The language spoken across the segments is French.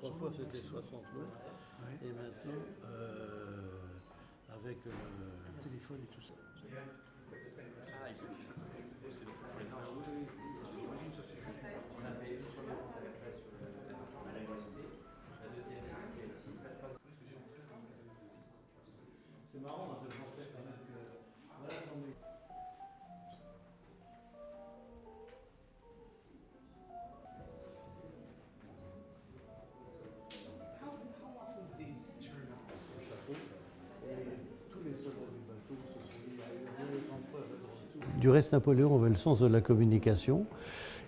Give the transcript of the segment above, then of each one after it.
Autrefois c'était 60 lots. Ouais. Et maintenant, avec le Téléphone et tout ça. C'est marrant, je pensais quand même que. Voilà, non, mais... Du reste, Napoléon avait le sens de la communication.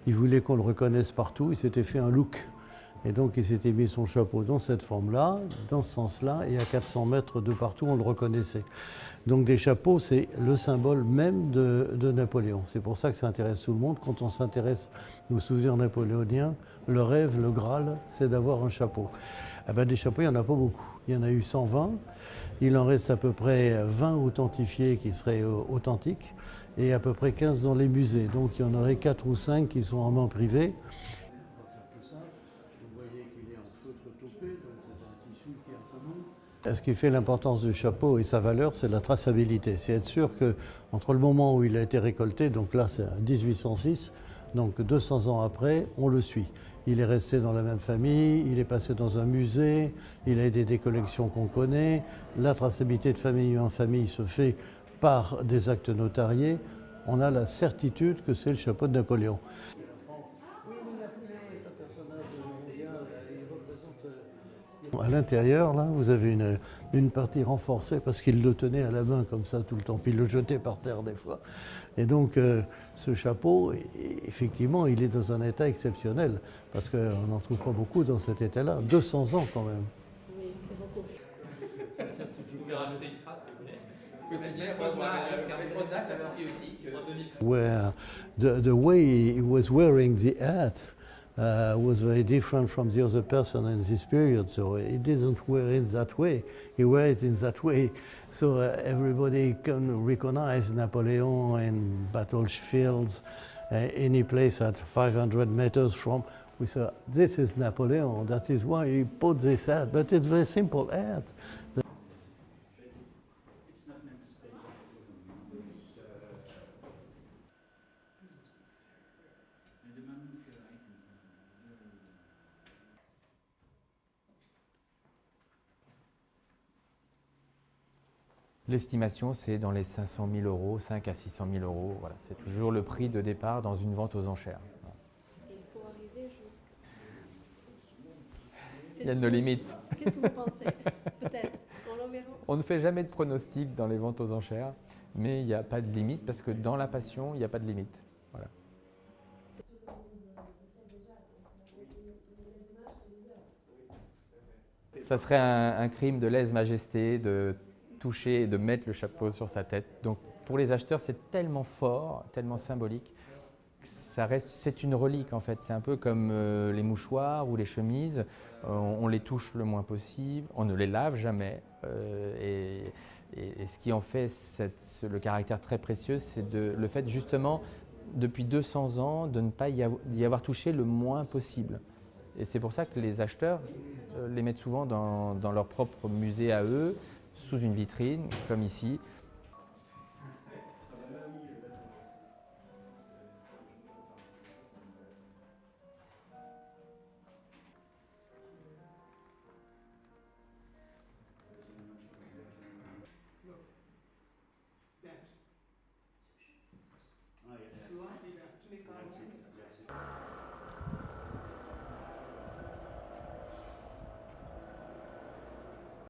Il voulait qu'on le reconnaisse partout. Il s'était fait un look. Et donc, il s'était mis son chapeau dans cette forme-là, dans ce sens-là, et à 400 mètres de partout, on le reconnaissait. Donc, des chapeaux, c'est le symbole même de Napoléon. C'est pour ça que ça intéresse tout le monde. Quand on s'intéresse aux souvenirs napoléoniens, le rêve, le Graal, c'est d'avoir un chapeau. Eh ben, des chapeaux, il n'y en a pas beaucoup. Il y en a eu 120. Il en reste à peu près 20 authentifiés qui seraient authentiques et à peu près 15 dans les musées. Donc il y en aurait 4 ou 5 qui sont en main privée. Vous voyez qu'il est en feutre topé, donc c'est un tissu qui est un peu mou. Ce qui fait l'importance du chapeau et sa valeur, c'est la traçabilité. C'est être sûr qu'entre le moment où il a été récolté, donc là c'est 1806, donc 200 ans après, on le suit. Il est resté dans la même famille, il est passé dans un musée, il a aidé des collections qu'on connaît. La traçabilité de famille en famille se fait par des actes notariés. On a la certitude que c'est le chapeau de Napoléon. À l'intérieur, là, vous avez une partie renforcée parce qu'il le tenait à la main comme ça tout le temps, puis il le jetait par terre des fois. Et donc, ce chapeau, effectivement, il est dans un état exceptionnel parce qu'on n'en trouve pas beaucoup dans cet état-là. 200 ans quand même. Oui, c'est beaucoup. Vous pouvez rajouter une phrase, s'il vous plaît. Where the way he was wearing the hat was very different from the other person in this period, so he didn't wear it that way. He wear it in that way, so everybody can recognize Napoleon in battlefields, any place at 500 meters from. We say, this is Napoleon. That is why he put this hat, but it's a very simple hat. L'estimation, c'est dans les 500 000 euros, 5 à 600 000 euros. Voilà, c'est toujours le prix de départ dans une vente aux enchères. Et pour arriver jusqu'à... Il y a une limite. Qu'est-ce que vous pensez? Peut-être. On le verra. On ne fait jamais de pronostic dans les ventes aux enchères, mais il n'y a pas de limite parce que dans la passion, il n'y a pas de limite. Voilà. Ça serait un crime de lèse-majesté de toucher et de mettre le chapeau sur sa tête. Donc pour les acheteurs, c'est tellement fort, tellement symbolique. Ça reste, c'est une relique en fait. C'est un peu comme les mouchoirs ou les chemises. On les touche le moins possible, on ne les lave jamais. Et ce qui en fait le caractère très précieux, c'est le fait justement, depuis 200 ans, de ne pas y avoir touché le moins possible. Et c'est pour ça que les acheteurs les mettent souvent dans leur propre musée à eux, sous une vitrine, comme ici.